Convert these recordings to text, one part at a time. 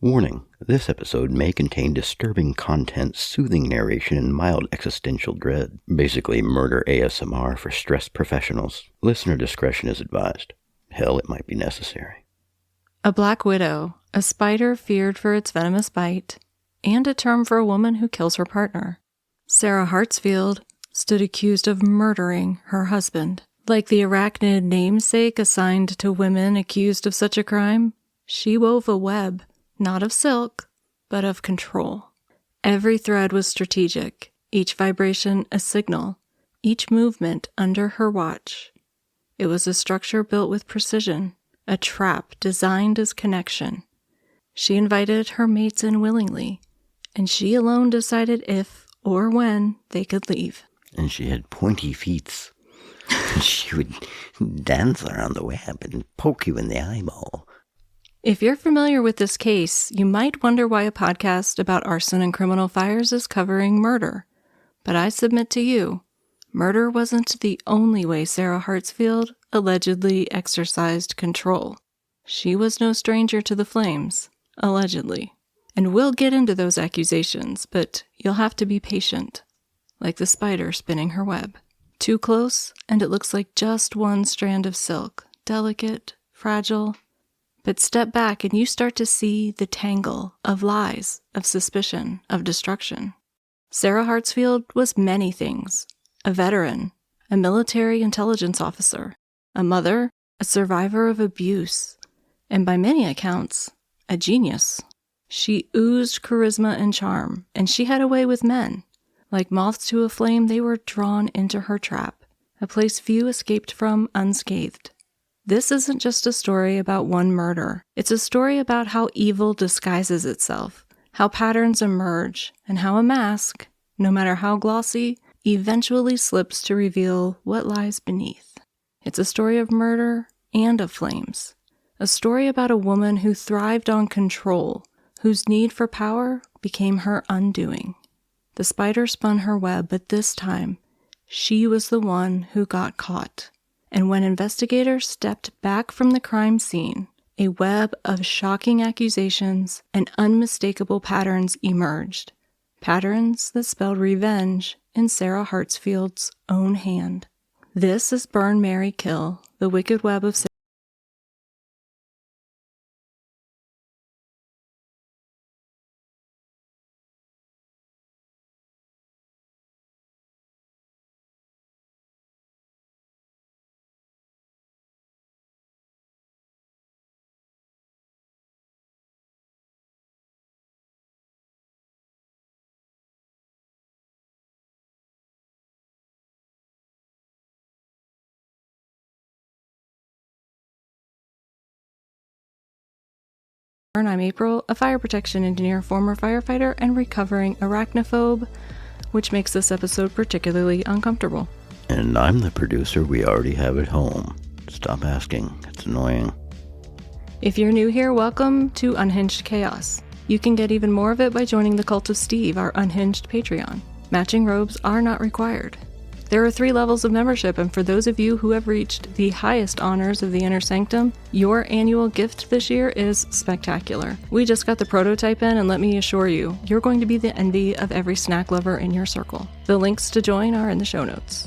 Warning, this episode may contain disturbing content, soothing narration, and mild existential dread. Basically, murder ASMR for stressed professionals. Listener discretion is advised. Hell, it might be necessary. A black widow, a spider feared for its venomous bite, and a term for a woman who kills her partner. Sarah Hartsfield stood accused of murdering her husband. Like the arachnid namesake assigned to women accused of such a crime, she wove a web, not of silk, but of control. Every thread was strategic, each vibration a signal, each movement under her watch. It was a structure built with precision, a trap designed as connection. She invited her mates in willingly, and she alone decided if or when they could leave. And she had pointy feet. She would dance around the web and poke you in the eyeball. If you're familiar with this case, you might wonder why a podcast about arson and criminal fires is covering murder. But I submit to you, murder wasn't the only way Sarah Hartsfield allegedly exercised control. She was no stranger to the flames, allegedly. And we'll get into those accusations, but you'll have to be patient, like the spider spinning her web. Too close, and it looks like just one strand of silk, delicate, fragile. But step back and you start to see the tangle of lies, of suspicion, of destruction. Sarah Hartsfield was many things. A veteran, a military intelligence officer, a mother, a survivor of abuse, and by many accounts, a genius. She oozed charisma and charm, and she had a way with men. Like moths to a flame, they were drawn into her trap, a place few escaped from unscathed. This isn't just a story about one murder. It's a story about how evil disguises itself, how patterns emerge, and how a mask, no matter how glossy, eventually slips to reveal what lies beneath. It's a story of murder and of flames. A story about a woman who thrived on control, whose need for power became her undoing. The spider spun her web, but this time, she was the one who got caught. And when investigators stepped back from the crime scene, a web of shocking accusations and unmistakable patterns emerged. Patterns that spelled revenge in Sarah Hartsfield's own hand. This is Burn, Marry, Kill, The Wicked Web of Sarah. I'm April, a fire protection engineer, former firefighter, and recovering arachnophobe, which makes this episode particularly uncomfortable. And I'm the producer we already have at home. Stop asking, it's annoying. If you're new here, welcome to Unhinged Chaos. You can get even more of it by joining the Cult of Steve, our unhinged Patreon. Matching robes are not required. There are 3 levels of membership, and for those of you who have reached the highest honors of the Inner Sanctum, your annual gift this year is spectacular. We just got the prototype in, and let me assure you, you're going to be the envy of every snack lover in your circle. The links to join are in the show notes.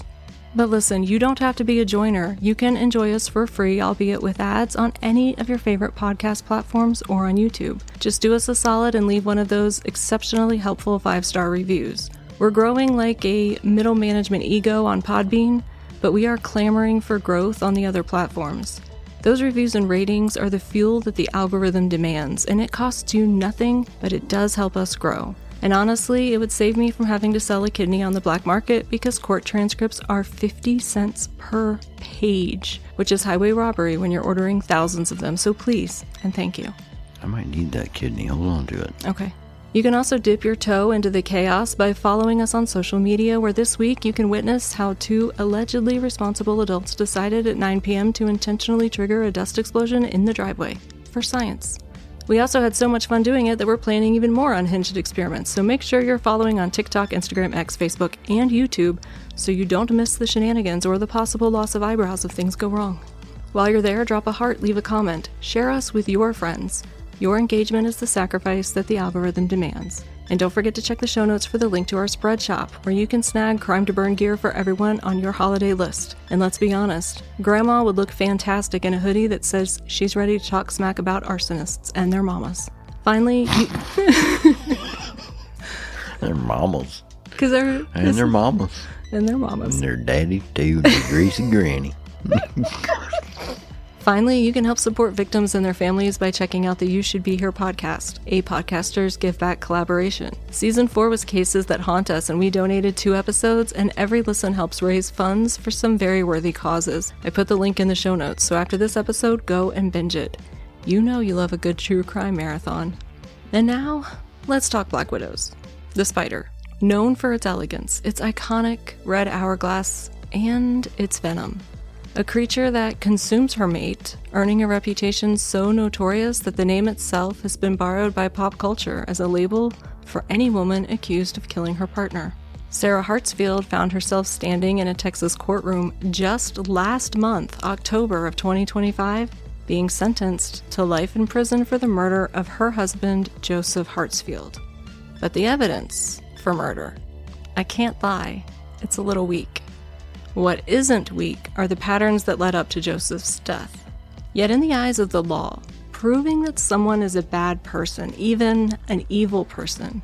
But listen, you don't have to be a joiner. You can enjoy us for free, albeit with ads, on any of your favorite podcast platforms or on YouTube. Just do us a solid and leave one of those exceptionally helpful 5-star reviews. We're growing like a middle management ego on Podbean, but we are clamoring for growth on the other platforms. Those reviews and ratings are the fuel that the algorithm demands, and it costs you nothing, but it does help us grow. And honestly, it would save me from having to sell a kidney on the black market because court transcripts are 50 cents per page, which is highway robbery when you're ordering thousands of them. So please, and thank you. I might need that kidney. Hold on to it. Okay. You can also dip your toe into the chaos by following us on social media, where this week you can witness how 2 allegedly responsible adults decided at 9 p.m. to intentionally trigger a dust explosion in the driveway. For science. We also had so much fun doing it that we're planning even more unhinged experiments, so make sure you're following on TikTok, Instagram, X, Facebook, and YouTube so you don't miss the shenanigans or the possible loss of eyebrows if things go wrong. While you're there, drop a heart, leave a comment, share us with your friends. Your engagement is the sacrifice that the algorithm demands. And don't forget to check the show notes for the link to our spread shop, where you can snag crime to burn gear for everyone on your holiday list. And let's be honest, Grandma would look fantastic in a hoodie that says she's ready to talk smack about arsonists and their mamas. Finally, Their mamas. Because they're... And their mamas. And their mamas. And their daddy, too, the greasy granny. Finally, you can help support victims and their families by checking out the You Should Be Here podcast, a Podcasters Give Back collaboration. Season 4 was Cases That Haunt Us, and we donated 2 episodes, and every listen helps raise funds for some very worthy causes. I put the link in the show notes, so after this episode, go and binge it. You know you love a good true crime marathon. And now, let's talk Black Widows. The spider. Known for its elegance, its iconic red hourglass, and its venom. A creature that consumes her mate, earning a reputation so notorious that the name itself has been borrowed by pop culture as a label for any woman accused of killing her partner. Sarah Hartsfield found herself standing in a Texas courtroom just last month, October of 2025, being sentenced to life in prison for the murder of her husband, Joseph Hartsfield. But the evidence for murder, I can't lie, it's a little weak. What isn't weak are the patterns that led up to Joseph's death. Yet in the eyes of the law, proving that someone is a bad person, even an evil person,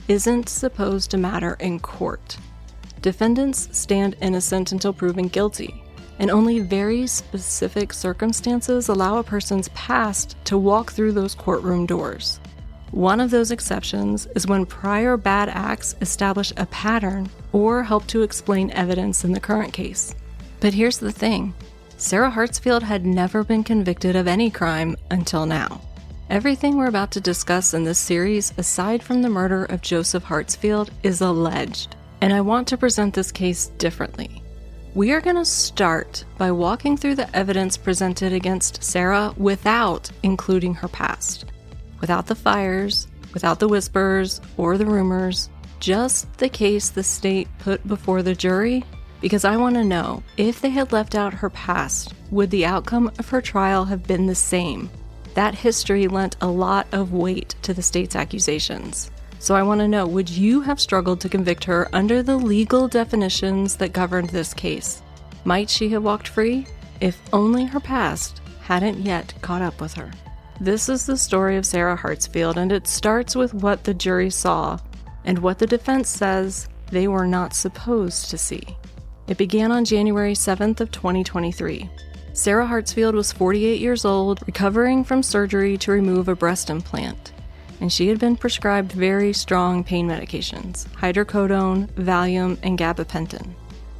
isn't supposed to matter in court. Defendants stand innocent until proven guilty, and only very specific circumstances allow a person's past to walk through those courtroom doors. One of those exceptions is when prior bad acts establish a pattern or help to explain evidence in the current case. But here's the thing. Sarah Hartsfield had never been convicted of any crime until now. Everything we're about to discuss in this series, aside from the murder of Joseph Hartsfield, is alleged. And I want to present this case differently. We are going to start by walking through the evidence presented against Sarah without including her past. Without the fires, without the whispers, or the rumors, just the case the state put before the jury, because I want to know, if they had left out her past, would the outcome of her trial have been the same? That history lent a lot of weight to the state's accusations. So I want to know, would you have struggled to convict her under the legal definitions that governed this case? Might she have walked free if only her past hadn't yet caught up with her? This is the story of Sarah Hartsfield, and it starts with what the jury saw and what the defense says they were not supposed to see. It began on January 7th of 2023. Sarah Hartsfield was 48 years old, recovering from surgery to remove a breast implant, and she had been prescribed very strong pain medications, hydrocodone, Valium, and gabapentin.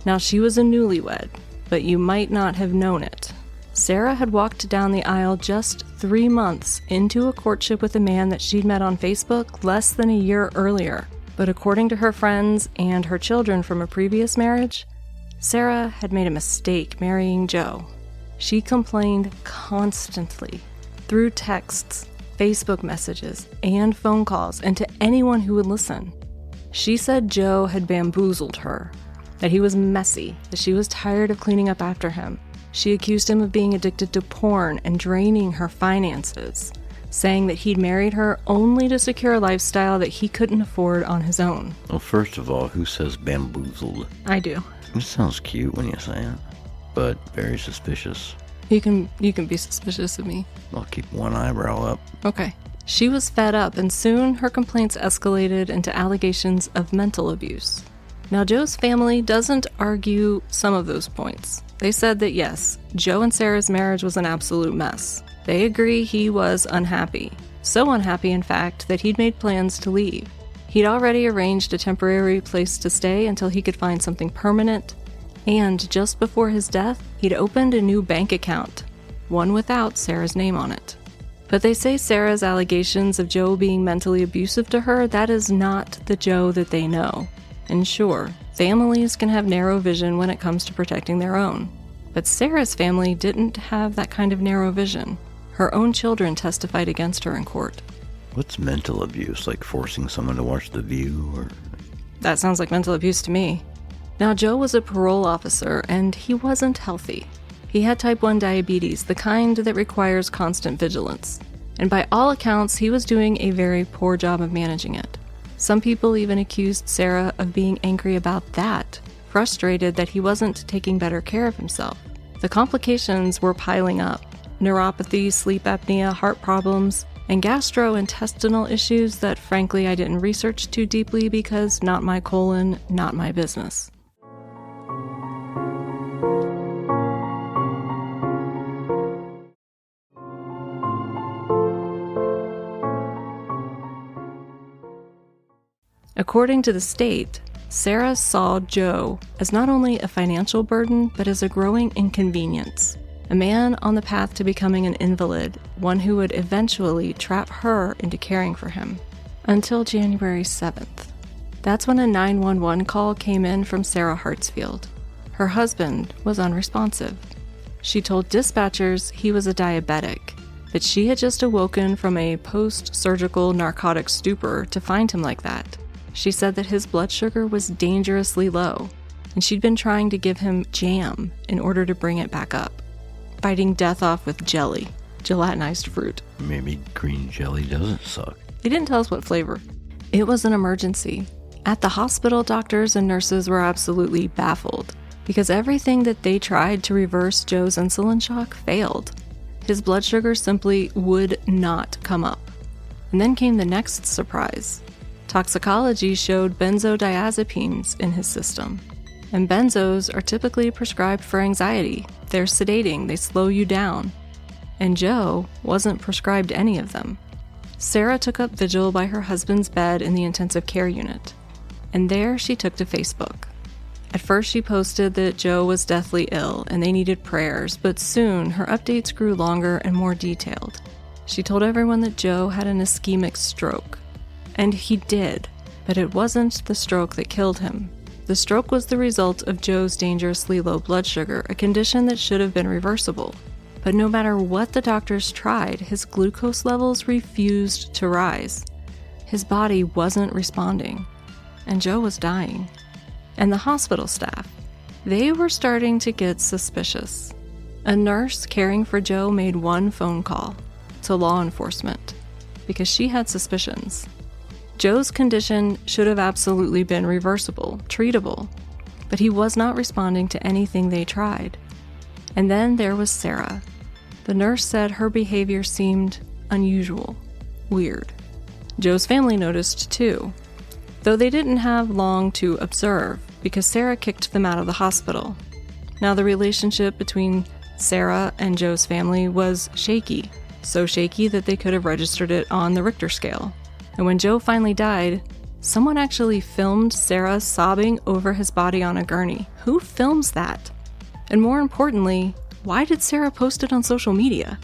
Now, she was a newlywed, but you might not have known it. Sarah had walked down the aisle just 3 months into a courtship with a man that she'd met on Facebook less than a year earlier. But according to her friends and her children from a previous marriage, Sarah had made a mistake marrying Joe. She complained constantly through texts, Facebook messages, and phone calls, and to anyone who would listen. She said Joe had bamboozled her, that he was messy, that she was tired of cleaning up after him. She accused him of being addicted to porn and draining her finances, saying that he'd married her only to secure a lifestyle that he couldn't afford on his own. Well, first of all, who says bamboozled? I do. It sounds cute when you say it, but very suspicious. You can be suspicious of me. I'll keep one eyebrow up. Okay. She was fed up, and soon her complaints escalated into allegations of mental abuse. Now, Joe's family doesn't argue some of those points. They said that yes, Joe and Sarah's marriage was an absolute mess. They agree he was unhappy. So unhappy, in fact, that he'd made plans to leave. He'd already arranged a temporary place to stay until he could find something permanent. And just before his death, he'd opened a new bank account, one without Sarah's name on it. But they say Sarah's allegations of Joe being mentally abusive to her, that is not the Joe that they know. And sure, families can have narrow vision when it comes to protecting their own. But Sarah's family didn't have that kind of narrow vision. Her own children testified against her in court. What's mental abuse? Like forcing someone to watch The View, or...? That sounds like mental abuse to me. Now, Joe was a parole officer, and he wasn't healthy. He had type 1 diabetes, the kind that requires constant vigilance. And by all accounts, he was doing a very poor job of managing it. Some people even accused Sarah of being angry about that, frustrated that he wasn't taking better care of himself. The complications were piling up: neuropathy, sleep apnea, heart problems, and gastrointestinal issues that frankly I didn't research too deeply because not my colon, not my business. According to the state, Sarah saw Joe as not only a financial burden, but as a growing inconvenience. A man on the path to becoming an invalid, one who would eventually trap her into caring for him. Until January 7th. That's when a 911 call came in from Sarah Hartsfield. Her husband was unresponsive. She told dispatchers he was a diabetic, but she had just awoken from a post-surgical narcotic stupor to find him like that. She said that his blood sugar was dangerously low, and she'd been trying to give him jam in order to bring it back up, fighting death off with jelly, gelatinized fruit. Maybe green jelly doesn't suck. They didn't tell us what flavor. It was an emergency. At the hospital, doctors and nurses were absolutely baffled because everything that they tried to reverse Joe's insulin shock failed. His blood sugar simply would not come up. And then came the next surprise. Toxicology showed benzodiazepines in his system. And benzos are typically prescribed for anxiety. They're sedating, they slow you down. And Joe wasn't prescribed any of them. Sarah took up vigil by her husband's bed in the intensive care unit. And there she took to Facebook. At first she posted that Joe was deathly ill and they needed prayers, but soon her updates grew longer and more detailed. She told everyone that Joe had an ischemic stroke. And he did, but it wasn't the stroke that killed him. The stroke was the result of Joe's dangerously low blood sugar, a condition that should have been reversible. But no matter what the doctors tried, his glucose levels refused to rise. His body wasn't responding, and Joe was dying. And the hospital staff, they were starting to get suspicious. A nurse caring for Joe made one phone call to law enforcement because she had suspicions. Joe's condition should have absolutely been reversible, treatable, but he was not responding to anything they tried. And then there was Sarah. The nurse said her behavior seemed unusual, weird. Joe's family noticed too, though they didn't have long to observe because Sarah kicked them out of the hospital. Now the relationship between Sarah and Joe's family was shaky, so shaky that they could have registered it on the Richter scale. And when Joe finally died, someone actually filmed Sarah sobbing over his body on a gurney. Who films that? And more importantly, why did Sarah post it on social media?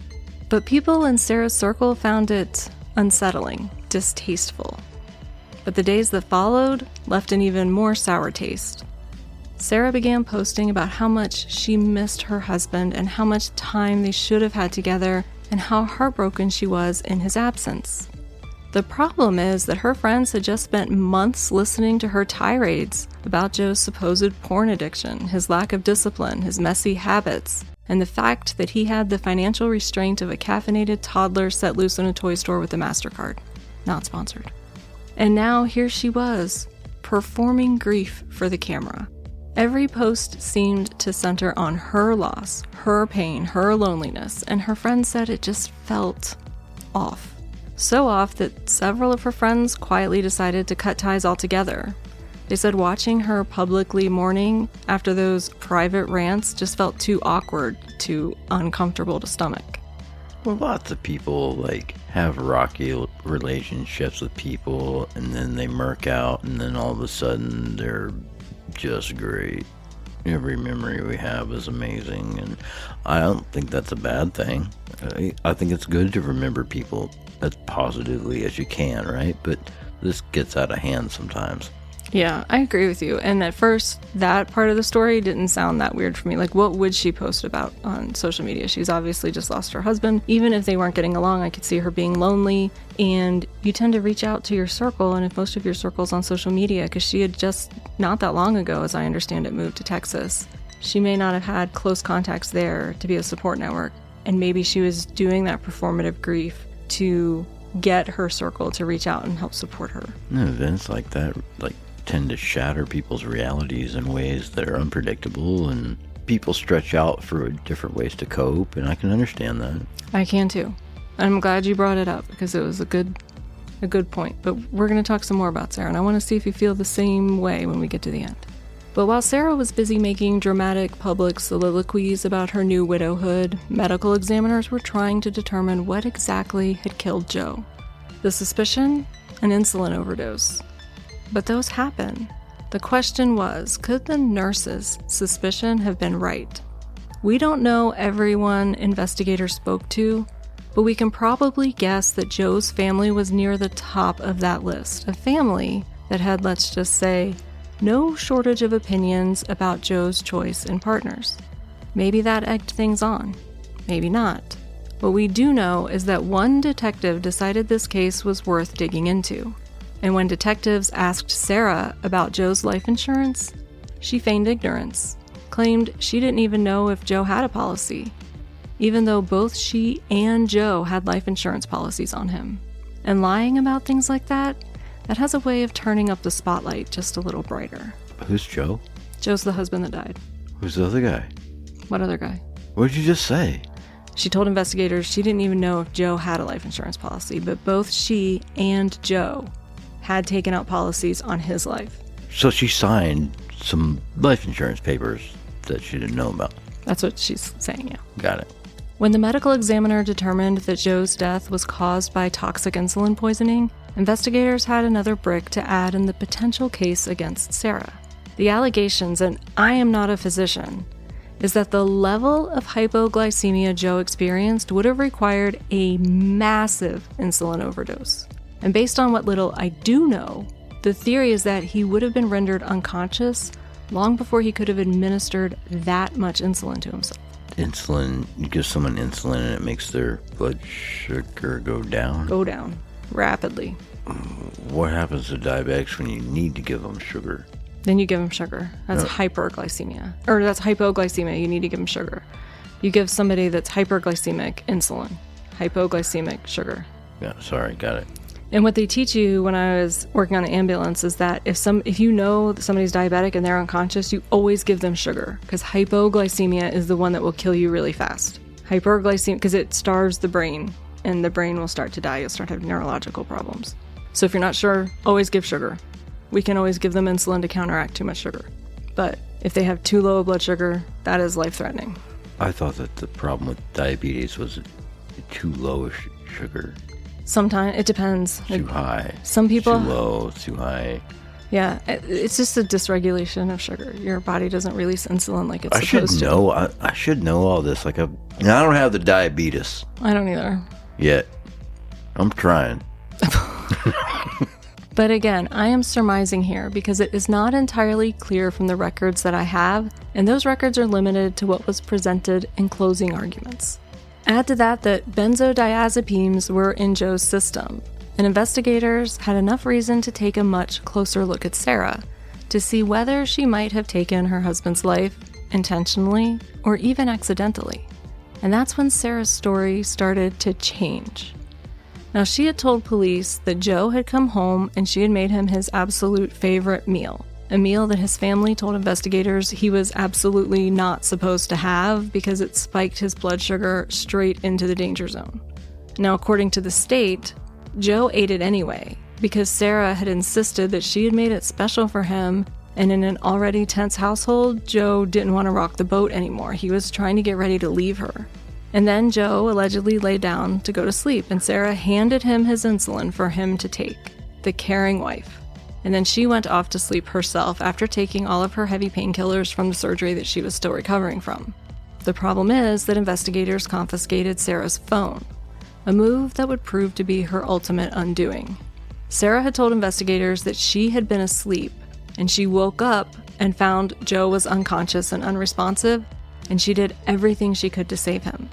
But people in Sarah's circle found it unsettling, distasteful. But the days that followed left an even more sour taste. Sarah began posting about how much she missed her husband and how much time they should have had together and how heartbroken she was in his absence. The problem is that her friends had just spent months listening to her tirades about Joe's supposed porn addiction, his lack of discipline, his messy habits, and the fact that he had the financial restraint of a caffeinated toddler set loose in a toy store with a MasterCard. Not sponsored. And now here she was, performing grief for the camera. Every post seemed to center on her loss, her pain, her loneliness, and her friends said it just felt off. So off that several of her friends quietly decided to cut ties altogether. They said watching her publicly mourning after those private rants just felt too awkward, too uncomfortable to stomach. Well, lots of people, have rocky relationships with people, and then they murk out, and then all of a sudden, they're just great. Every memory we have is amazing, and I don't think that's a bad thing. I think it's good to remember people as positively as you can, right? But this gets out of hand sometimes. Yeah, I agree with you. And at first, that part of the story didn't sound that weird for me. What would she post about on social media? She's obviously just lost her husband. Even if they weren't getting along, I could see her being lonely. And you tend to reach out to your circle, and if most of your circle's on social media, because she had just, not that long ago, as I understand it, moved to Texas. She may not have had close contacts there to be a support network. And maybe she was doing that performative grief to get her circle to reach out and help support her. Events like that tend to shatter people's realities in ways that are unpredictable, and people stretch out for different ways to cope, and I can understand that. I can too. I'm glad you brought it up because it was a good point. But we're going to talk some more about Sarah, and I want to see if you feel the same way when we get to the end. But while Sarah was busy making dramatic public soliloquies about her new widowhood, medical examiners were trying to determine what exactly had killed Joe. The suspicion? An insulin overdose. But those happen. The question was, could the nurse's suspicion have been right? We don't know everyone investigators spoke to, but we can probably guess that Joe's family was near the top of that list. A family that had, let's just say, no shortage of opinions about Joe's choice in partners. Maybe that egged things on. Maybe not. What we do know is that one detective decided this case was worth digging into. And when detectives asked Sarah about Joe's life insurance, she feigned ignorance, claimed she didn't even know if Joe had a policy, even though both she and Joe had life insurance policies on him. And lying about things like that has a way of turning up the spotlight just a little brighter. Who's Joe? Joe's the husband that died. Who's the other guy? What other guy? What did you just say? She told investigators she didn't even know if Joe had a life insurance policy, but both she and Joe had taken out policies on his life. So she signed some life insurance papers that she didn't know about. That's what she's saying, yeah. Got it. When the medical examiner determined that Joe's death was caused by toxic insulin poisoning, investigators had another brick to add in the potential case against Sarah. The allegations, and I am not a physician, is that the level of hypoglycemia Joe experienced would have required a massive insulin overdose. And based on what little I do know, the theory is that he would have been rendered unconscious long before he could have administered that much insulin to himself. Insulin, you give someone insulin and it makes their blood sugar go down? Go down. Rapidly. What happens to diabetics when you need to give them sugar? Then you give them sugar. That's hyperglycemia. Or that's hypoglycemia. You need to give them sugar. You give somebody that's hyperglycemic insulin. Hypoglycemic sugar. Yeah, sorry, got it. And what they teach you when I was working on the ambulance is that if you know that somebody's diabetic and they're unconscious, you always give them sugar, because hypoglycemia is the one that will kill you really fast. Hyperglycemia, because it starves the brain, and the brain will start to die. You'll start to have neurological problems. So if you're not sure, always give sugar. We can always give them insulin to counteract too much sugar. But if they have too low a blood sugar, that is life-threatening. I thought that the problem with diabetes was too low sugar. Sometimes it depends. Too high. Some people. Too low, too high. Yeah, it's just a dysregulation of sugar. Your body doesn't release insulin like it's supposed to. I should know all this. I don't have the diabetes. I don't either. Yet. I'm trying. But again, I am surmising here because it is not entirely clear from the records that I have, and those records are limited to what was presented in closing arguments. Add to that benzodiazepines were in Joe's system, and investigators had enough reason to take a much closer look at Sarah to see whether she might have taken her husband's life intentionally or even accidentally. And that's when Sarah's story started to change. Now, she had told police that Joe had come home and she had made him his absolute favorite meal, a meal that his family told investigators he was absolutely not supposed to have because it spiked his blood sugar straight into the danger zone. Now, according to the state, Joe ate it anyway because Sarah had insisted that she had made it special for him, and in an already tense household, Joe didn't want to rock the boat anymore. He was trying to get ready to leave her. And then Joe allegedly lay down to go to sleep, and Sarah handed him his insulin for him to take, the caring wife. And then she went off to sleep herself after taking all of her heavy painkillers from the surgery that she was still recovering from. The problem is that investigators confiscated Sarah's phone, a move that would prove to be her ultimate undoing. Sarah had told investigators that she had been asleep, and she woke up and found Joe was unconscious and unresponsive, and she did everything she could to save him.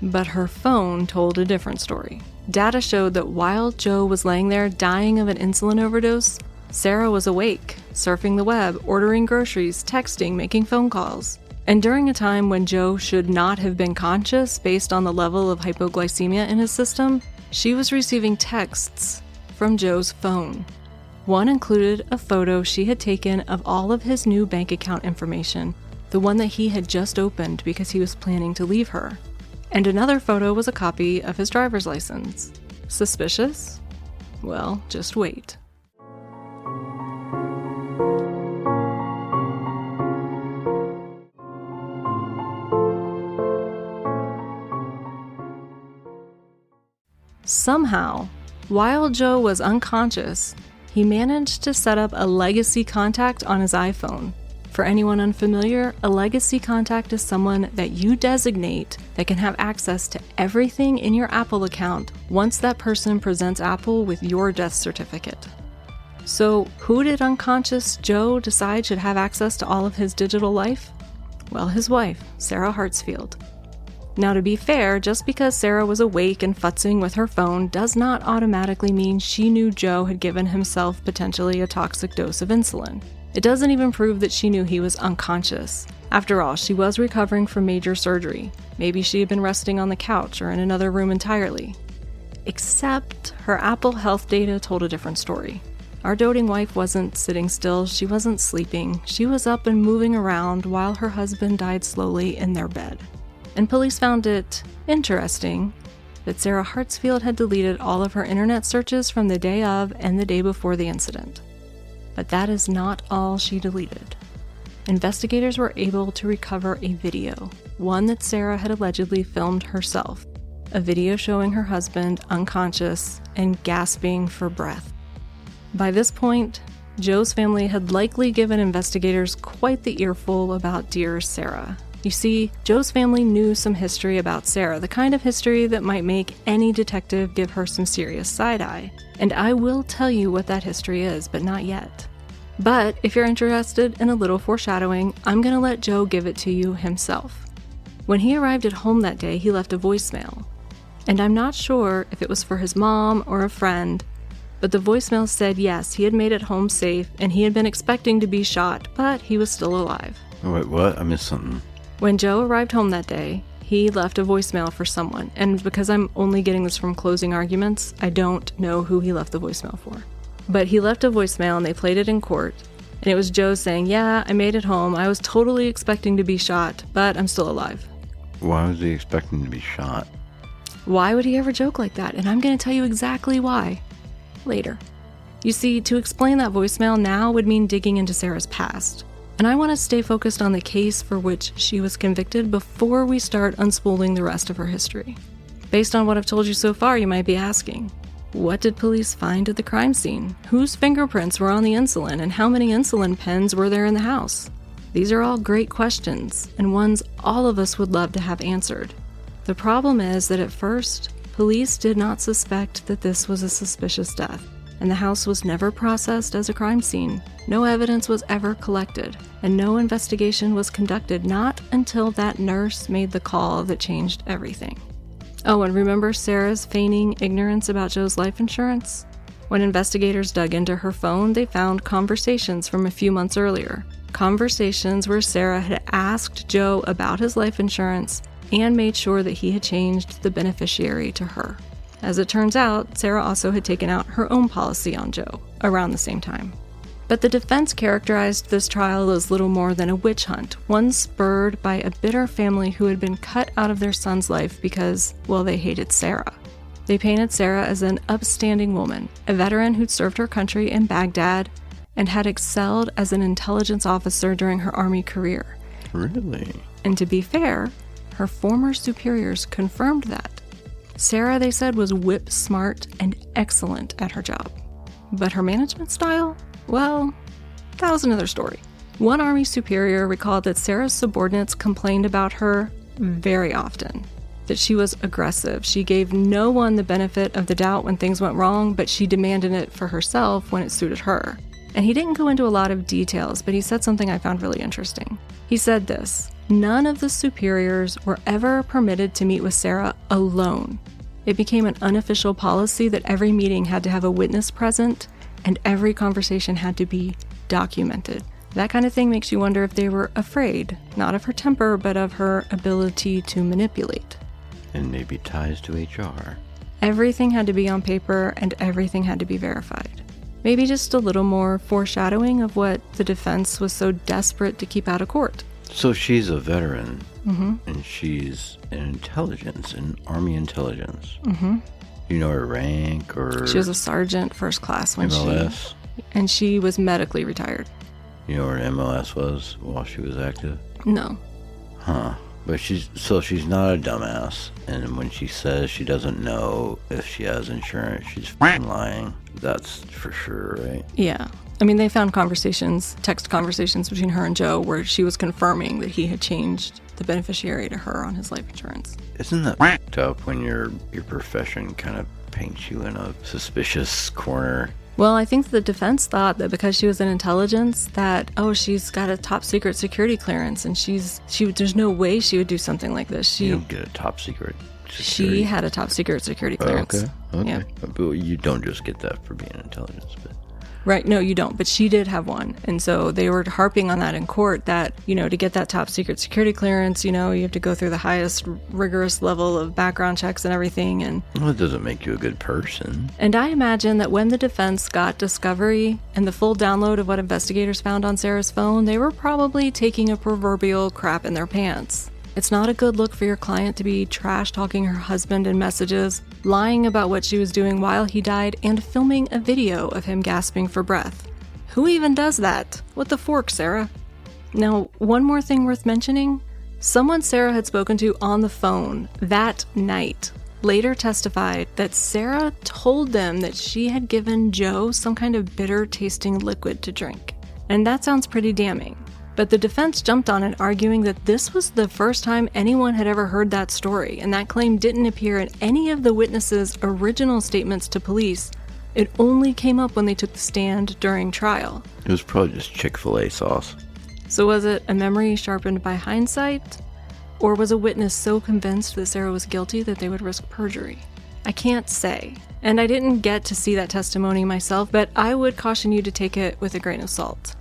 But her phone told a different story. Data showed that while Joe was laying there dying of an insulin overdose, Sarah was awake, surfing the web, ordering groceries, texting, making phone calls. And during a time when Joe should not have been conscious based on the level of hypoglycemia in his system, she was receiving texts from Joe's phone. One included a photo she had taken of all of his new bank account information, the one that he had just opened because he was planning to leave her. And another photo was a copy of his driver's license. Suspicious? Well, just wait. Somehow, while Joe was unconscious, he managed to set up a legacy contact on his iPhone. For anyone unfamiliar, a legacy contact is someone that you designate that can have access to everything in your Apple account once that person presents Apple with your death certificate. So, who did unconscious Joe decide should have access to all of his digital life? Well, his wife, Sarah Hartsfield. Now, to be fair, just because Sarah was awake and futzing with her phone does not automatically mean she knew Joe had given himself potentially a toxic dose of insulin. It doesn't even prove that she knew he was unconscious. After all, she was recovering from major surgery. Maybe she had been resting on the couch or in another room entirely. Except her Apple Health data told a different story. Our doting wife wasn't sitting still, she wasn't sleeping, she was up and moving around while her husband died slowly in their bed. And police found it interesting that Sarah Hartsfield had deleted all of her internet searches from the day of and the day before the incident. But that is not all she deleted. Investigators were able to recover a video, one that Sarah had allegedly filmed herself, a video showing her husband unconscious and gasping for breath. By this point, Joe's family had likely given investigators quite the earful about dear Sarah. You see, Joe's family knew some history about Sarah, the kind of history that might make any detective give her some serious side-eye. And I will tell you what that history is, but not yet. But if you're interested in a little foreshadowing, I'm going to let Joe give it to you himself. When he arrived at home that day, he left a voicemail. And I'm not sure if it was for his mom or a friend, but the voicemail said yes, he had made it home safe and he had been expecting to be shot, but he was still alive. Wait, what? I missed something. When Joe arrived home that day, he left a voicemail for someone, and because I'm only getting this from closing arguments, I don't know who he left the voicemail for. But he left a voicemail and they played it in court, and it was Joe saying, yeah, I made it home, I was totally expecting to be shot, but I'm still alive. Why was he expecting to be shot? Why would he ever joke like that? And I'm going to tell you exactly why. Later. You see, to explain that voicemail now would mean digging into Sarah's past. And I want to stay focused on the case for which she was convicted before we start unspooling the rest of her history. Based on what I've told you so far, you might be asking, what did police find at the crime scene? Whose fingerprints were on the insulin, and how many insulin pens were there in the house? These are all great questions, and ones all of us would love to have answered. The problem is that at first, police did not suspect that this was a suspicious death, and the house was never processed as a crime scene. No evidence was ever collected, and no investigation was conducted, not until that nurse made the call that changed everything. Oh, and remember Sarah's feigning ignorance about Joe's life insurance? When investigators dug into her phone, they found conversations from a few months earlier. Conversations where Sarah had asked Joe about his life insurance and made sure that he had changed the beneficiary to her. As it turns out, Sarah also had taken out her own policy on Joe around the same time. But the defense characterized this trial as little more than a witch hunt, one spurred by a bitter family who had been cut out of their son's life because, well, they hated Sarah. They painted Sarah as an upstanding woman, a veteran who'd served her country in Baghdad and had excelled as an intelligence officer during her army career. Really? And to be fair, her former superiors confirmed that. Sarah, they said, was whip smart and excellent at her job. But her management style? Well, that was another story. One Army superior recalled that Sarah's subordinates complained about her very often, that she was aggressive. She gave no one the benefit of the doubt when things went wrong, but she demanded it for herself when it suited her. And he didn't go into a lot of details, but he said something I found really interesting. He said this: none of the superiors were ever permitted to meet with Sarah alone. It became an unofficial policy that every meeting had to have a witness present, and every conversation had to be documented. That kind of thing makes you wonder if they were afraid, not of her temper, but of her ability to manipulate. And maybe ties to HR. Everything had to be on paper and everything had to be verified. Maybe just a little more foreshadowing of what the defense was so desperate to keep out of court. So she's a veteran, and she's in intelligence, in Army intelligence. You know her rank or... She was a sergeant first class when MLS? And she was medically retired. You know what her MLS was while she was active? No. Huh. But she's not a dumbass, and when she says she doesn't know if she has insurance, she's f***ing lying. That's for sure, right? Yeah. I mean, they found text conversations between her and Joe where she was confirming that he had changed the beneficiary to her on his life insurance. Isn't that f***ed up when your profession kind of paints you in a suspicious corner? Well, I think the defense thought that because she was in intelligence that, she's got a top secret security clearance and there's no way she would do something like this. You don't get a top secret security. She had a top secret security clearance. Okay. Yeah. But you don't just get that for being intelligence, but... Right, no, you don't, but she did have one. And so they were harping on that in court that, to get that top secret security clearance, you have to go through the highest rigorous level of background checks and everything. And well, it doesn't make you a good person. And I imagine that when the defense got discovery and the full download of what investigators found on Sarah's phone, they were probably taking a proverbial crap in their pants. It's not a good look for your client to be trash-talking her husband in messages, lying about what she was doing while he died, and filming a video of him gasping for breath. Who even does that? What the fork, Sarah? Now, one more thing worth mentioning. Someone Sarah had spoken to on the phone that night later testified that Sarah told them that she had given Joe some kind of bitter-tasting liquid to drink. And that sounds pretty damning. But the defense jumped on it, arguing that this was the first time anyone had ever heard that story, and that claim didn't appear in any of the witnesses' original statements to police. It only came up when they took the stand during trial. It was probably just Chick-fil-A sauce. So was it a memory sharpened by hindsight? Or was a witness so convinced that Sarah was guilty that they would risk perjury? I can't say. And I didn't get to see that testimony myself, but I would caution you to take it with a grain of salt.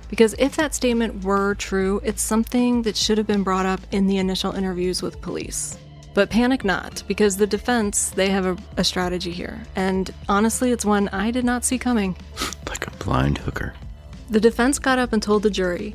Because if that statement were true, it's something that should have been brought up in the initial interviews with police. But panic not, because the defense, they have a strategy here. And honestly, it's one I did not see coming. Like a blind hooker. The defense got up and told the jury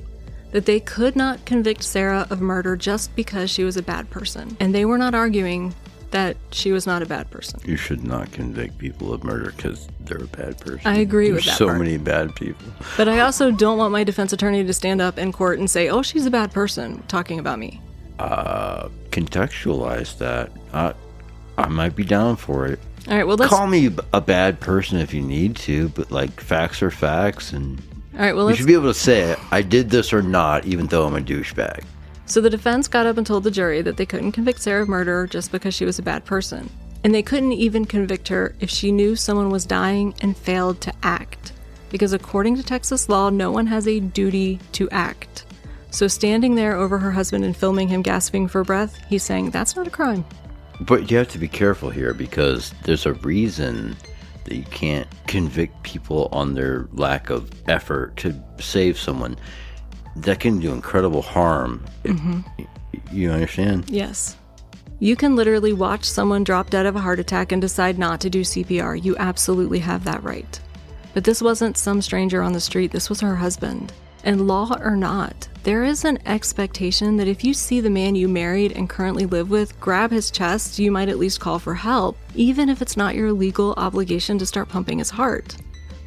that they could not convict Sarah of murder just because she was a bad person. And they were not arguing that she was not a bad person. You should not convict people of murder because they're a bad person. I agree with that There's so part. many bad people. But I also don't want my defense attorney to stand up in court and say, she's a bad person, talking about me. Contextualize that. I might be down for it. All right, well, let's... Call me a bad person if you need to, but, facts are facts, and... All right, well, you should be able to say, I did this or not, even though I'm a douchebag. So the defense got up and told the jury that they couldn't convict Sarah of murder just because she was a bad person. And they couldn't even convict her if she knew someone was dying and failed to act. Because according to Texas law, no one has a duty to act. So standing there over her husband and filming him gasping for breath, he's saying, that's not a crime. But you have to be careful here because there's a reason that you can't convict people on their lack of effort to save someone. That can do incredible harm. Mm-hmm. You understand? Yes. You can literally watch someone drop dead of a heart attack and decide not to do CPR. You absolutely have that right. But this wasn't some stranger on the street. This was her husband. And law or not, there is an expectation that if you see the man you married and currently live with grab his chest, you might at least call for help, even if it's not your legal obligation to start pumping his heart.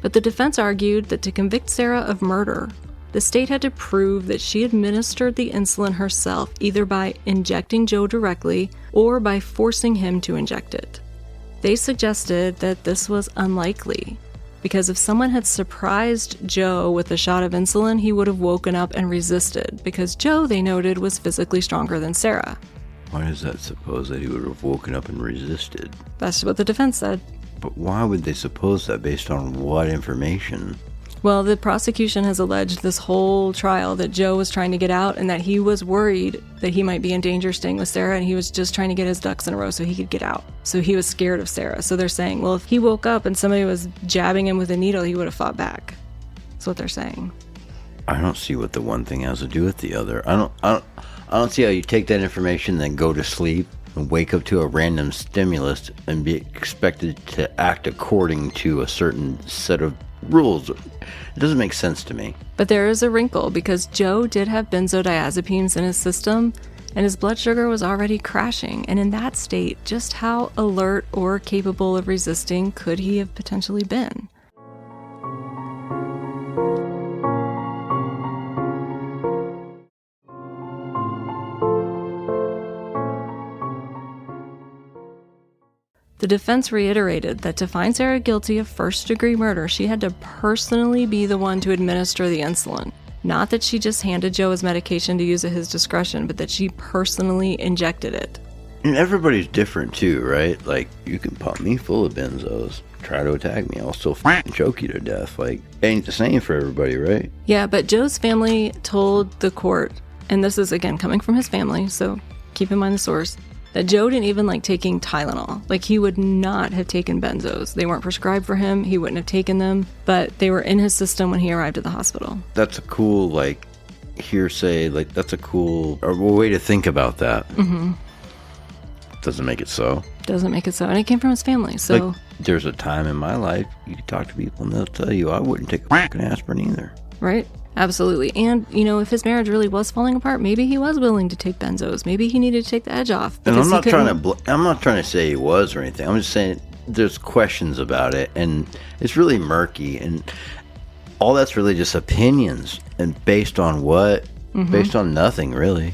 But the defense argued that to convict Sarah of murder, the state had to prove that she administered the insulin herself, either by injecting Joe directly or by forcing him to inject it. They suggested that this was unlikely, because if someone had surprised Joe with a shot of insulin, he would have woken up and resisted, because Joe, they noted, was physically stronger than Sarah. Why does that suppose that he would have woken up and resisted? That's what the defense said. But why would they suppose that based on what information? Well, the prosecution has alleged this whole trial that Joe was trying to get out and that he was worried that he might be in danger staying with Sarah, and he was just trying to get his ducks in a row so he could get out. So he was scared of Sarah. So they're saying, well, if he woke up and somebody was jabbing him with a needle, he would have fought back. That's what they're saying. I don't see what the one thing has to do with the other. I don't see how you take that information and then go to sleep. and wake up to a random stimulus and be expected to act according to a certain set of rules. It doesn't make sense to me. But there is a wrinkle, because Joe did have benzodiazepines in his system, and his blood sugar was already crashing. And in that state, just how alert or capable of resisting could he have potentially been? The defense reiterated that to find Sarah guilty of first-degree murder, she had to personally be the one to administer the insulin. Not that she just handed Joe his medication to use at his discretion, but that she personally injected it. And everybody's different too, right? Like, you can pump me full of benzos, try to attack me, I'll still f***ing choke you to death. Like, ain't the same for everybody, right? Yeah, but Joe's family told the court, and this is again coming from his family, so keep in mind the source, that Joe didn't even like taking Tylenol. Like, he would not have taken benzos. They weren't prescribed for him. He wouldn't have taken them, but they were in his system when he arrived at the hospital. That's a cool, like, hearsay. Like, that's a cool way to think about that. Mm-hmm. Doesn't make it so. Doesn't make it so. And it came from his family, so... Like, there's a time in my life, you can talk to people and they'll tell you, I wouldn't take a fucking aspirin either. Right? Absolutely. And, you know, if his marriage really was falling apart, maybe he was willing to take benzos. Maybe he needed to take the edge off. And I'm not trying to say he was or anything. I'm just saying there's questions about it, and it's really murky, and all that's really just opinions. And based on what? Mm-hmm. Based on nothing, really.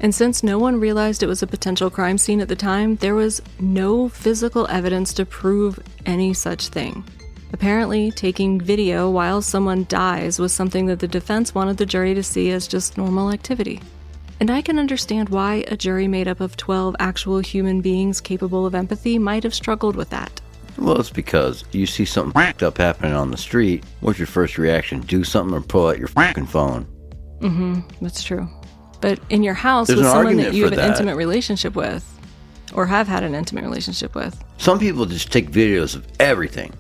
And since no one realized it was a potential crime scene at the time, there was no physical evidence to prove any such thing. Apparently, taking video while someone dies was something that the defense wanted the jury to see as just normal activity. And I can understand why a jury made up of 12 actual human beings capable of empathy might have struggled with that. Well, it's because you see something f***ed up happening on the street. What's your first reaction? Do something or pull out your fucking phone? Mm-hmm, that's true. But in your house with someone that you have an intimate relationship with, or have had an intimate relationship with. Some people just take videos of everything.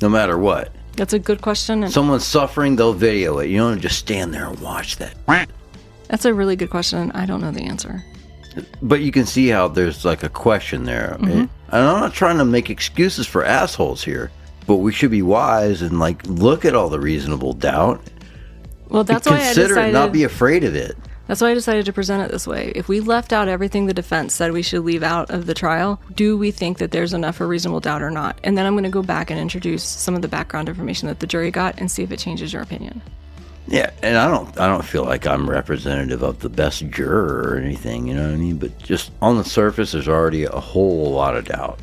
No matter what. That's a good question. Someone's suffering, they'll video it. You don't just stand there and watch that. That's a really good question. I don't know the answer. But you can see how there's like a question there. Mm-hmm. And I'm not trying to make excuses for assholes here, but we should be wise and like look at all the reasonable doubt. Well, that's why I decided... Consider it, not be afraid of it. That's why I decided to present it this way. If we left out everything the defense said we should leave out of the trial, do we think that there's enough for reasonable doubt or not? And then I'm going to go back and introduce some of the background information that the jury got and see if it changes your opinion. Yeah, and I don't feel like I'm representative of the best juror or anything, you know what I mean? But just on the surface, there's already a whole lot of doubt.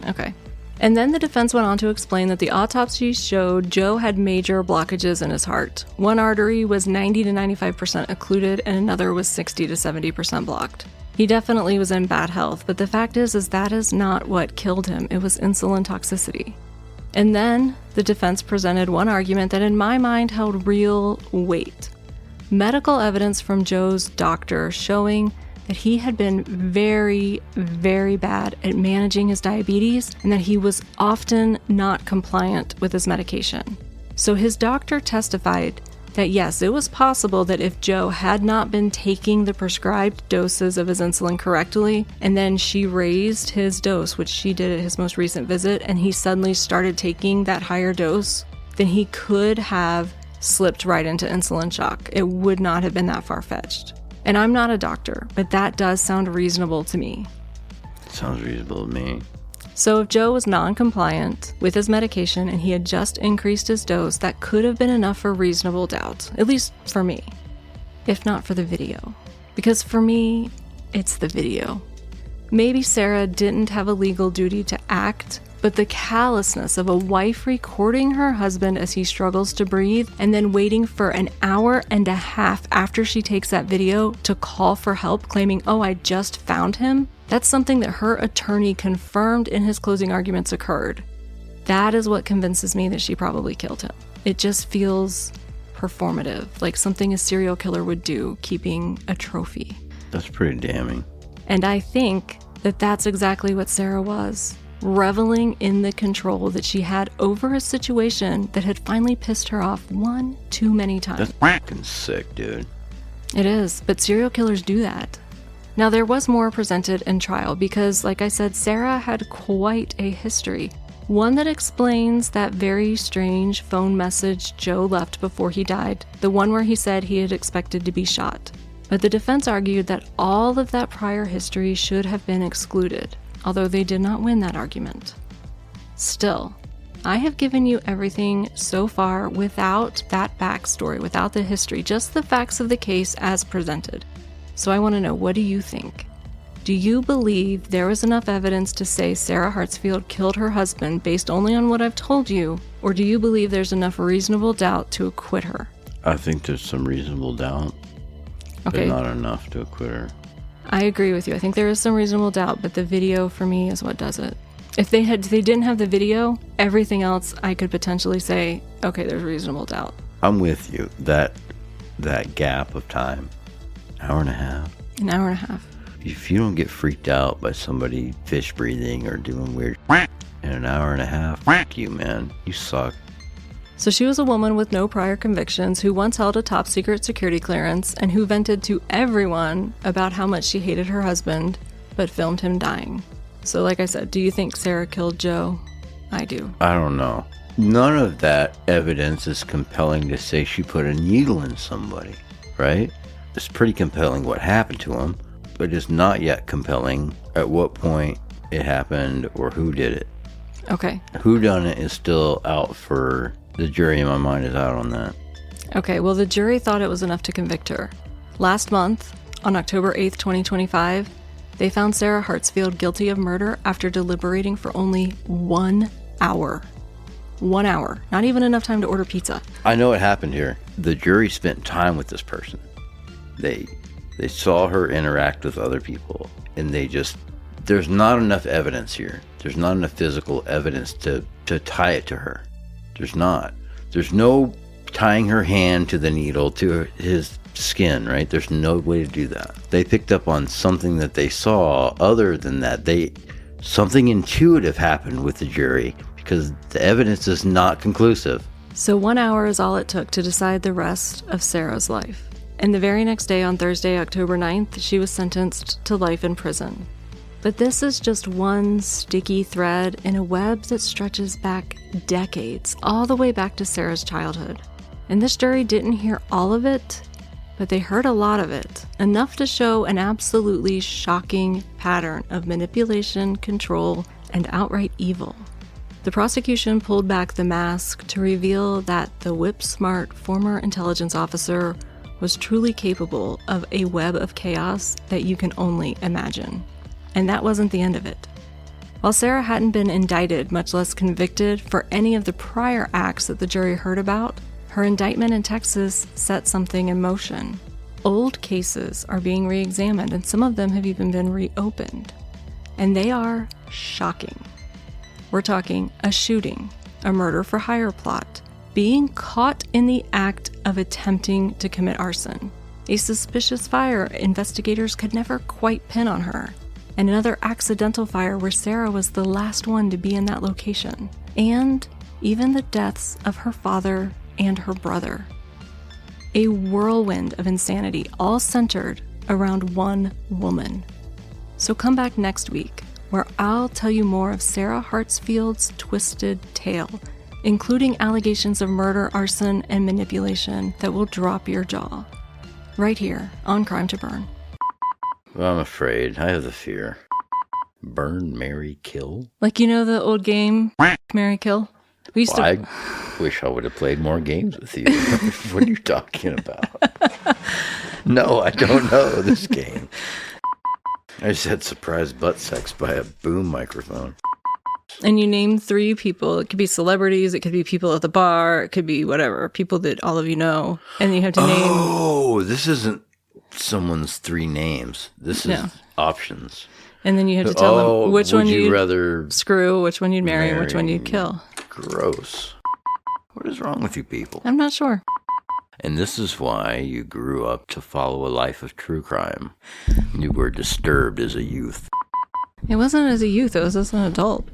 Okay. And then the defense went on to explain that the autopsy showed Joe had major blockages in his heart. One artery was 90 to 95% occluded and another was 60 to 70% blocked. He definitely was in bad health, but the fact is that is not what killed him. It was insulin toxicity. And then the defense presented one argument that in my mind held real weight. Medical evidence from Joe's doctor showing that he had been very, very bad at managing his diabetes and that he was often not compliant with his medication. So his doctor testified that yes, it was possible that if Joe had not been taking the prescribed doses of his insulin correctly, and then she raised his dose, which she did at his most recent visit, and he suddenly started taking that higher dose, then he could have slipped right into insulin shock. It would not have been that far-fetched. And I'm not a doctor, but that does sound reasonable to me. Sounds reasonable to me. So if Joe was non-compliant with his medication and he had just increased his dose, that could have been enough for reasonable doubt, at least for me, if not for the video. Because for me, it's the video. Maybe Sarah didn't have a legal duty to act, but the callousness of a wife recording her husband as he struggles to breathe and then waiting for an hour and a half after she takes that video to call for help, claiming, oh, I just found him, that's something that her attorney confirmed in his closing arguments occurred. That is what convinces me that she probably killed him. It just feels performative, like something a serial killer would do, keeping a trophy. That's pretty damning. And I think that that's exactly what Sarah was. Reveling in the control that she had over a situation that had finally pissed her off one too many times. That's fucking sick, dude. It is, but serial killers do that. Now, there was more presented in trial because, like I said, Sarah had quite a history. One that explains that very strange phone message Joe left before he died, the one where he said he had expected to be shot. But the defense argued that all of that prior history should have been excluded, although they did not win that argument. Still, I have given you everything so far without that backstory, without the history, just the facts of the case as presented. So I want to know, what do you think? Do you believe there was enough evidence to say Sarah Hartsfield killed her husband based only on what I've told you, or do you believe there's enough reasonable doubt to acquit her? I think there's some reasonable doubt, Okay. but not enough to acquit her. I agree with you. I think there is some reasonable doubt, but the video for me is what does it. If they didn't have the video, everything else I could potentially say, okay, there's reasonable doubt. I'm with you. That gap of time, hour and a half. An hour and a half. If you don't get freaked out by somebody fish breathing or doing weird in an hour and a half, you, man. You suck. So she was a woman with no prior convictions who once held a top secret security clearance and who vented to everyone about how much she hated her husband, but filmed him dying. So like I said, do you think Sarah killed Joe? I do. I don't know. None of that evidence is compelling to say she put a needle in somebody, right? It's pretty compelling what happened to him, but it's not yet compelling at what point it happened or who did it. Okay. Who done it is still out for the jury. In my mind is out on that. Okay, well, the jury thought it was enough to convict her. Last month, on October 8th, 2025, they found Sarah Hartsfield guilty of murder after deliberating for only 1 hour. 1 hour. Not even enough time to order pizza. I know what happened here. The jury spent time with this person. They saw her interact with other people, and there's not enough evidence here. There's not enough physical evidence to tie it to her. There's not. There's no tying her hand to the needle to his skin, right? There's no way to do that. They picked up on something that they saw. Other than that, something intuitive happened with the jury because the evidence is not conclusive. So 1 hour is all it took to decide the rest of Sarah's life. And the very next day, on Thursday, October 9th, she was sentenced to life in prison. But this is just one sticky thread in a web that stretches back decades, all the way back to Sarah's childhood. And this jury didn't hear all of it, but they heard a lot of it, enough to show an absolutely shocking pattern of manipulation, control, and outright evil. The prosecution pulled back the mask to reveal that the whip-smart former intelligence officer was truly capable of a web of chaos that you can only imagine. And that wasn't the end of it. While Sarah hadn't been indicted, much less convicted, for any of the prior acts that the jury heard about, her indictment in Texas set something in motion. Old cases are being re-examined, and some of them have even been reopened. And they are shocking. We're talking a shooting, a murder-for-hire plot, being caught in the act of attempting to commit arson, a suspicious fire investigators could never quite pin on her, and another accidental fire where Sarah was the last one to be in that location, and even the deaths of her father and her brother. A whirlwind of insanity, all centered around one woman. So come back next week, where I'll tell you more of Sarah Hartsfield's twisted tale, including allegations of murder, arson, and manipulation that will drop your jaw. Right here on Crime to Burn. Well, I'm afraid. I have the fear. Burn, marry, kill? Like, the old game, Marry, Kill? We used to... I wish I would have played more games with you. What are you talking about? No, I don't know this game. I just had surprise butt sex by a boom microphone. And you name 3 people. It could be celebrities, it could be people at the bar, it could be whatever, people that all of you know. And you have to name... Oh, this isn't someone's 3 names. This is options. And then you have to tell them which one you'd rather screw, which one you'd marry, and which one you'd kill. Gross. What is wrong with you people? I'm not sure. And this is why you grew up to follow a life of true crime. You were disturbed as a youth. It wasn't as a youth, it was as an adult.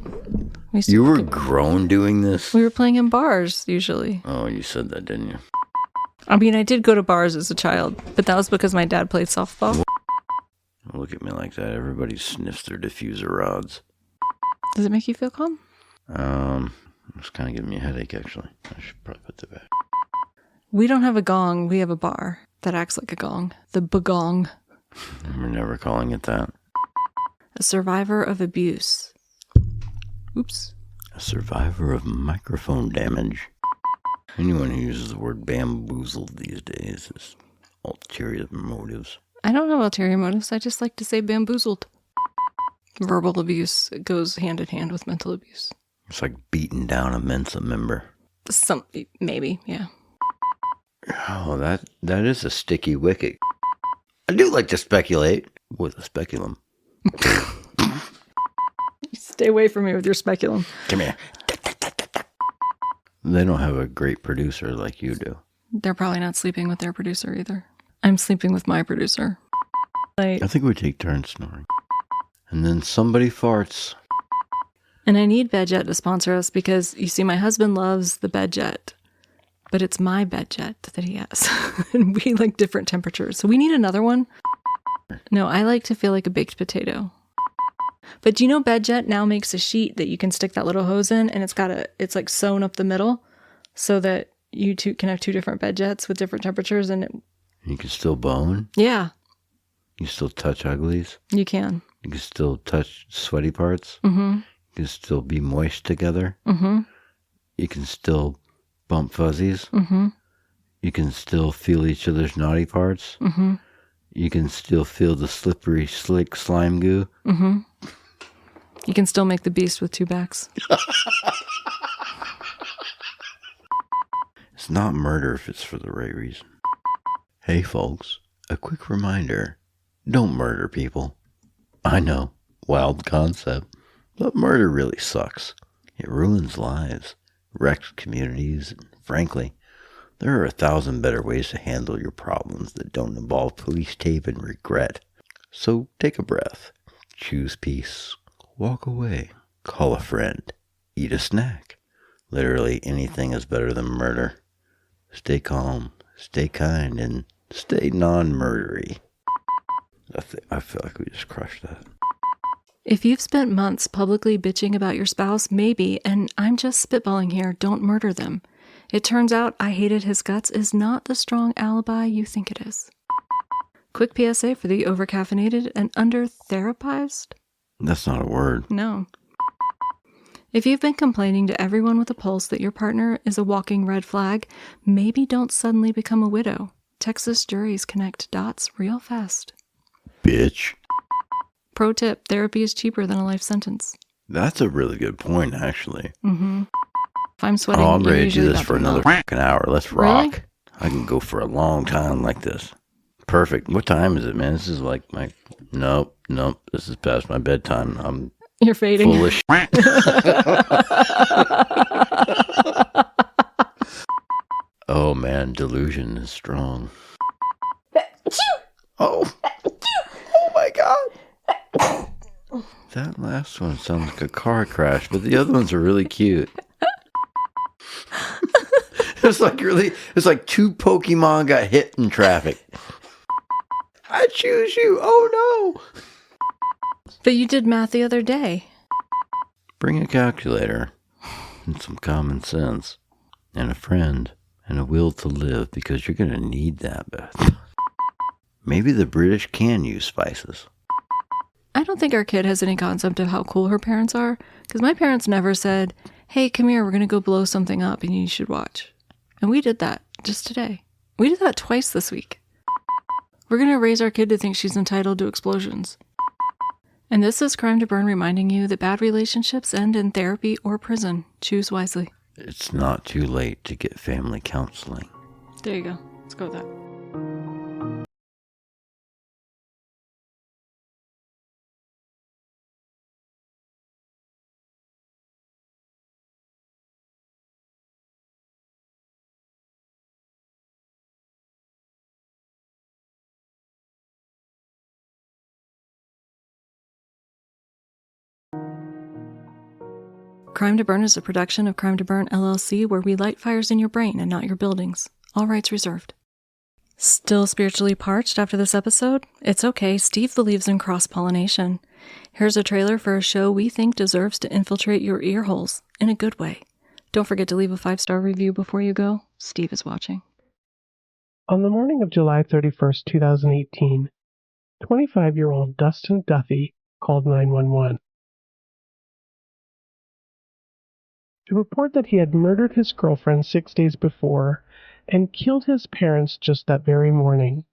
You were grown doing this? We were playing in bars, usually. Oh, you said that, didn't you? I mean, I did go to bars as a child, but that was because my dad played softball. Don't look at me like that. Everybody sniffs their diffuser rods. Does it make you feel calm? It's kind of giving me a headache, actually. I should probably put that back. We don't have a gong. We have a bar that acts like a gong. The bagong. We're never calling it that. A survivor of abuse. Oops. A survivor of microphone damage. Anyone who uses the word bamboozled these days is ulterior motives. I don't have ulterior motives. I just like to say bamboozled. Verbal abuse goes hand in hand with mental abuse. It's like beating down a Mensa member. Maybe, yeah. Oh, that is a sticky wicket. I do like to speculate with a speculum. Stay away from me with your speculum. Come here. They don't have a great producer like you do. They're probably not sleeping with their producer either. I'm sleeping with my producer. I think we take turns snoring. And then somebody farts. And I need BedJet to sponsor us because, you see, my husband loves the BedJet. But it's my BedJet that he has. And we like different temperatures. So we need another one. No, I like to feel like a baked potato. But do you know BedJet now makes a sheet that you can stick that little hose in, and it's like sewn up the middle so that you two can have two different BedJets with different temperatures, and you can still bone? Yeah. You can still touch uglies? You can. You can still touch sweaty parts? Mm-hmm. You can still be moist together? Mm-hmm. You can still bump fuzzies? Mm-hmm. You can still feel each other's naughty parts? Mm-hmm. You can still feel the slippery, slick slime goo? Mm-hmm. You can still make the beast with two backs. It's not murder if it's for the right reason. Hey folks, a quick reminder. Don't murder people. I know, wild concept, but murder really sucks. It ruins lives, wrecks communities, and frankly, there are 1,000 better ways to handle your problems that don't involve police tape and regret. So take a breath, choose peace, walk away, call a friend, eat a snack. Literally anything is better than murder. Stay calm, stay kind, and stay non-murdery. I feel like we just crushed that. If you've spent months publicly bitching about your spouse, maybe, and I'm just spitballing here, don't murder them. It turns out I hated his guts is not the strong alibi you think it is. Quick PSA for the overcaffeinated and under-therapized? That's not a word. No. If you've been complaining to everyone with a pulse that your partner is a walking red flag, maybe don't suddenly become a widow. Texas juries connect dots real fast. Bitch. Pro tip, therapy is cheaper than a life sentence. That's a really good point, actually. Mm-hmm. If I'm sweating, I'm ready to do this for another fucking hour. Let's rock. Really? I can go for a long time like this. Perfect. What time is it, man? This is like my... Nope. This is past my bedtime. You're fading. Full of shit. Oh, man. Delusion is strong. Oh my God. That last one sounds like a car crash, but the other ones are really cute. It's like two Pokemon got hit in traffic. I choose you. Oh no. But you did math the other day. Bring a calculator and some common sense and a friend and a will to live, because you're going to need that, Beth. Maybe the British can use spices. I don't think our kid has any concept of how cool her parents are, because my parents never said, hey, come here, we're going to go blow something up and you should watch. And we did that just today. We did that twice this week. We're going to raise our kid to think she's entitled to explosions. And this is Crime to Burn reminding you that bad relationships end in therapy or prison. Choose wisely. It's not too late to get family counseling. There you go. Let's go with that. Crime to Burn is a production of Crime to Burn, LLC, where we light fires in your brain and not your buildings. All rights reserved. Still spiritually parched after this episode? It's okay, Steve believes in cross-pollination. Here's a trailer for a show we think deserves to infiltrate your ear holes, in a good way. Don't forget to leave a 5-star review before you go. Steve is watching. On the morning of July 31st, 2018, 25-year-old Dustin Duffy called 911 to report that he had murdered his girlfriend 6 days before and killed his parents just that very morning.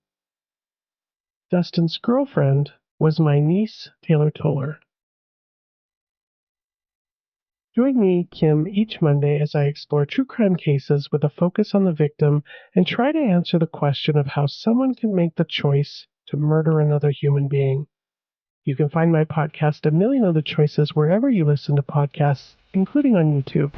Dustin's girlfriend was my niece, Taylor Toller. Join me, Kim, each Monday as I explore true crime cases with a focus on the victim and try to answer the question of how someone can make the choice to murder another human being. You can find my podcast, A Million Other Choices, wherever you listen to podcasts, including on YouTube.